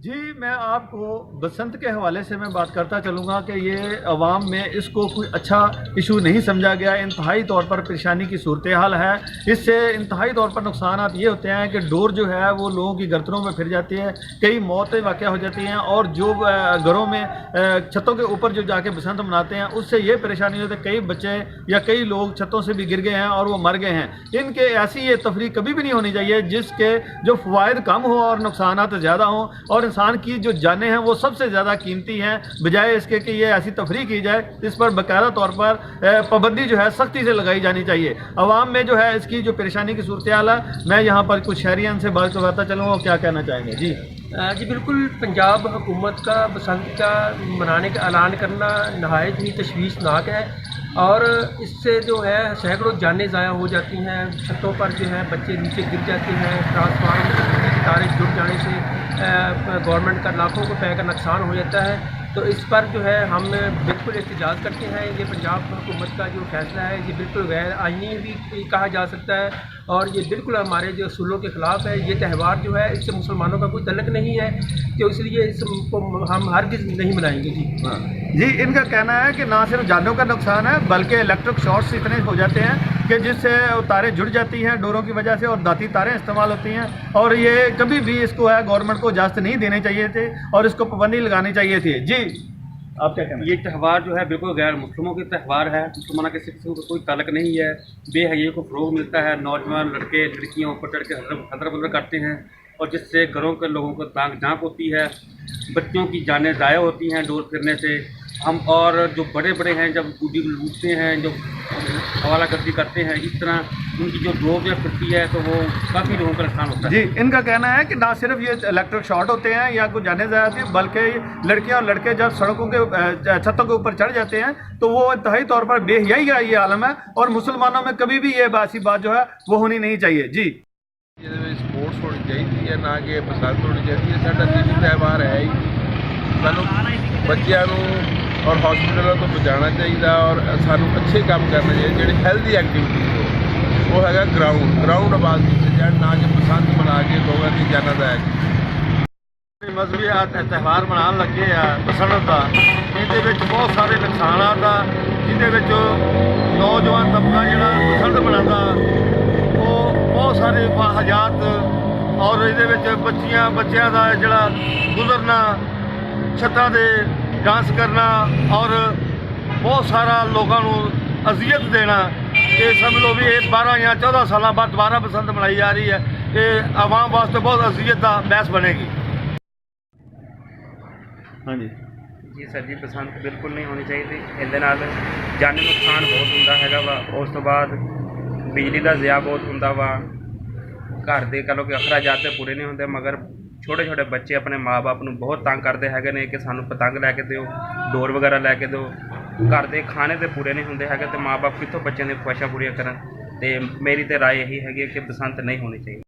जी, मैं आपको बसंत के हवाले से मैं बात करता चलूँगा कि ये अवाम में इसको कोई अच्छा इशू नहीं समझा गया। इंतहाई तौर पर परेशानी की सूरत हाल है। इससे इंतहाई तौर पर नुकसानात ये होते हैं कि डोर जो है वो लोगों की गर्दनों में फिर जाती है, कई मौतें वाक़या हो जाती हैं, और जो घरों में छतों के ऊपर जो जाके बसंत मनाते हैं उससे ये परेशानी होती है, कई बच्चे या कई लोग छतों से भी गिर गए हैं और वो मर गए हैं। इनके ऐसी ये तफरीक कभी भी नहीं होनी चाहिए जिसके जो फ़वाइद कम हो और नुकसानात ज़्यादा हों, और इंसान की जो जानें हैं वो सबसे ज़्यादा कीमती हैं। बजाय इसके कि ये ऐसी तफरीक की जाए, इस पर बाकायदा तौर पर पाबंदी जो है सख्ती से लगाई जानी चाहिए। अवाम में जो है इसकी जो परेशानी की सूरत हाल है, मैं यहाँ पर कुछ शहरियन से बात करवाता चलूँगा, क्या कहना चाहेंगे। जी जी बिल्कुल, पंजाब हुकूमत का बसंत का मनाने का ऐलान करना नहायत ही तशवीशनाक है, और इससे जो है सैकड़ों जानें ज़ाया हो जाती हैं। छतों पर जो है बच्चे नीचे गिर जाते हैं, ट्रांसफार्मर की तारें जुड़ जाने से गवर्नमेंट का लाखों रुपए का नुकसान हो जाता है। तो इस पर जो है हम बिल्कुल एहतजाज करते हैं। ये पंजाब हुकूमत का जो फैसला है ये बिल्कुल गैर आइनी भी कहा जा सकता है, और ये बिल्कुल हमारे जो असूलों के ख़िलाफ़ है। ये त्यौहार जो है इससे मुसलमानों का कोई तल्लुक़ नहीं है, तो इसलिए इसको हम हरगिज़ नहीं मनाएंगे। जी, इनका कहना है कि ना सिर्फ जानों का नुकसान है बल्कि इलेक्ट्रिक शॉर्ट्स इतने हो जाते हैं कि जिससे तारें जुड़ जाती हैं डोरों की वजह से, और दाती तारें इस्तेमाल होती हैं, और ये कभी भी इसको है गवर्नमेंट को इजाज़त नहीं देनी चाहिए थे और इसको पाबंदी लगानी चाहिए थी। जी आप क्या कहते हैं? ये त्यौहार जो है बिल्कुल गैर मुस्लिमों के त्यौहार है। मुसलमानों के सिखों का कोई ताल्लुक नहीं है। बेहयाई को फ़रोग़ मिलता है, नौजवान लड़के लड़कियों ऊपर चढ़ के हदर बदर करते हैं, और जिससे घरों के लोगों को तांग झाँक होती है, बच्चों की जानें ज़ाया होती हैं डोर फिरने से। हम और जो बड़े बड़े हैं जब गुड्डी लूटते हैं, जो हवाला गर्दी करते हैं, इस तरह उनकी जो डोर जब फिरती है तो वो काफ़ी लोगों का नुकसान होता है। जी, इनका कहना है कि ना सिर्फ ये इलेक्ट्रिक शॉर्ट होते हैं या कुछ जाने ज़्यादा होती है, बल्कि लड़कियां और लड़के जब सड़कों के छतों के ऊपर चढ़ जाते हैं तो वो इंतहाई तौर पर बेहयाई का ये आलम है, और मुसलमानों में कभी भी ये ऐसी बात जो है वो होनी नहीं चाहिए। जी स्पोर्ट्स होनी चाहिए ना कि बसंत होनी चाहिए। साਡਾ दिली त्यौहार है ही, सानू बच्चों और हॉस्पिटलों तो बचाना चाहिए, और सानू अच्छे काम करना चाहिए। जी हैल्दी एक्टिविटी वो है ग्राउंड आबाद किए जाए, ना कि बसंत मना के लोगों की जाना जाए। मजहबी त्यौहार मनाने लगे आ बसंत का, ये बहुत सारे नुकसान आ, ये नौजवान तबका जो बसंत मनाता वो बहुत सारे हजात, और ये बच्चों का जोड़ा गुजरना, छत्तां दे डांस करना, और बहुत सारा लोगों को अजियत देना। ये समझ लो भी ये 12 या 14 साल बाद दोबारा बसंत मनाई जा रही है। ये आवाम वास्ते बहुत अजियत का बहस बनेगी। हाँ जी जी सर जी, बसंत बिल्कुल नहीं होनी चाहिए थी। ਇਹਦੇ ਨਾਲ ਜਾਨੀ ਨੁਕਸਾਨ ਬਹੁਤ ਹੁੰਦਾ ਹੈਗਾ ਵਾ। ਉਸ ਤੋਂ ਬਾਅਦ ਬਿਜਲੀ ਦਾ ज़िया ਬਹੁਤ ਹੁੰਦਾ ਵਾ। ਘਰ ਦੇ ਕਹ ਲਓ ਕਿ ਅਖਰਾਜਾਤ ਤੇ ਪੂਰੇ ਨਹੀਂ ਹੁੰਦੇ, ਮਗਰ ਛੋਟੇ ਛੋਟੇ ਬੱਚੇ ਆਪਣੇ ਮਾਂ-ਬਾਪ ਨੂੰ ਬਹੁਤ ਤੰਗ ਕਰਦੇ ਹੈਗੇ ਨੇ ਕਿ ਸਾਨੂੰ ਪਤੰਗ ਲੈ ਕੇ ਦਿਓ, ਡੋਰ ਵਗੈਰਾ ਲੈ ਕੇ ਦਿਓ। ਘਰ ਦੇ ਖਾਣੇ ਤੇ ਪੂਰੇ ਨਹੀਂ ਹੁੰਦੇ ਹੈਗੇ, ਤੇ ਮਾਂ-ਬਾਪ ਕਿੱਥੋਂ ਬੱਚਿਆਂ ਦੀਆਂ ਖੁਆਇਸ਼ਾਂ ਪੂਰੀਆਂ ਕਰਨ। ਤੇ ਮੇਰੀ ਤੇ ਰਾਏ ਇਹੀ ਹੈਗੀ ਕਿ ਬਸੰਤ ਨਹੀਂ ਹੋਣੀ ਚਾਹੀਦੀ।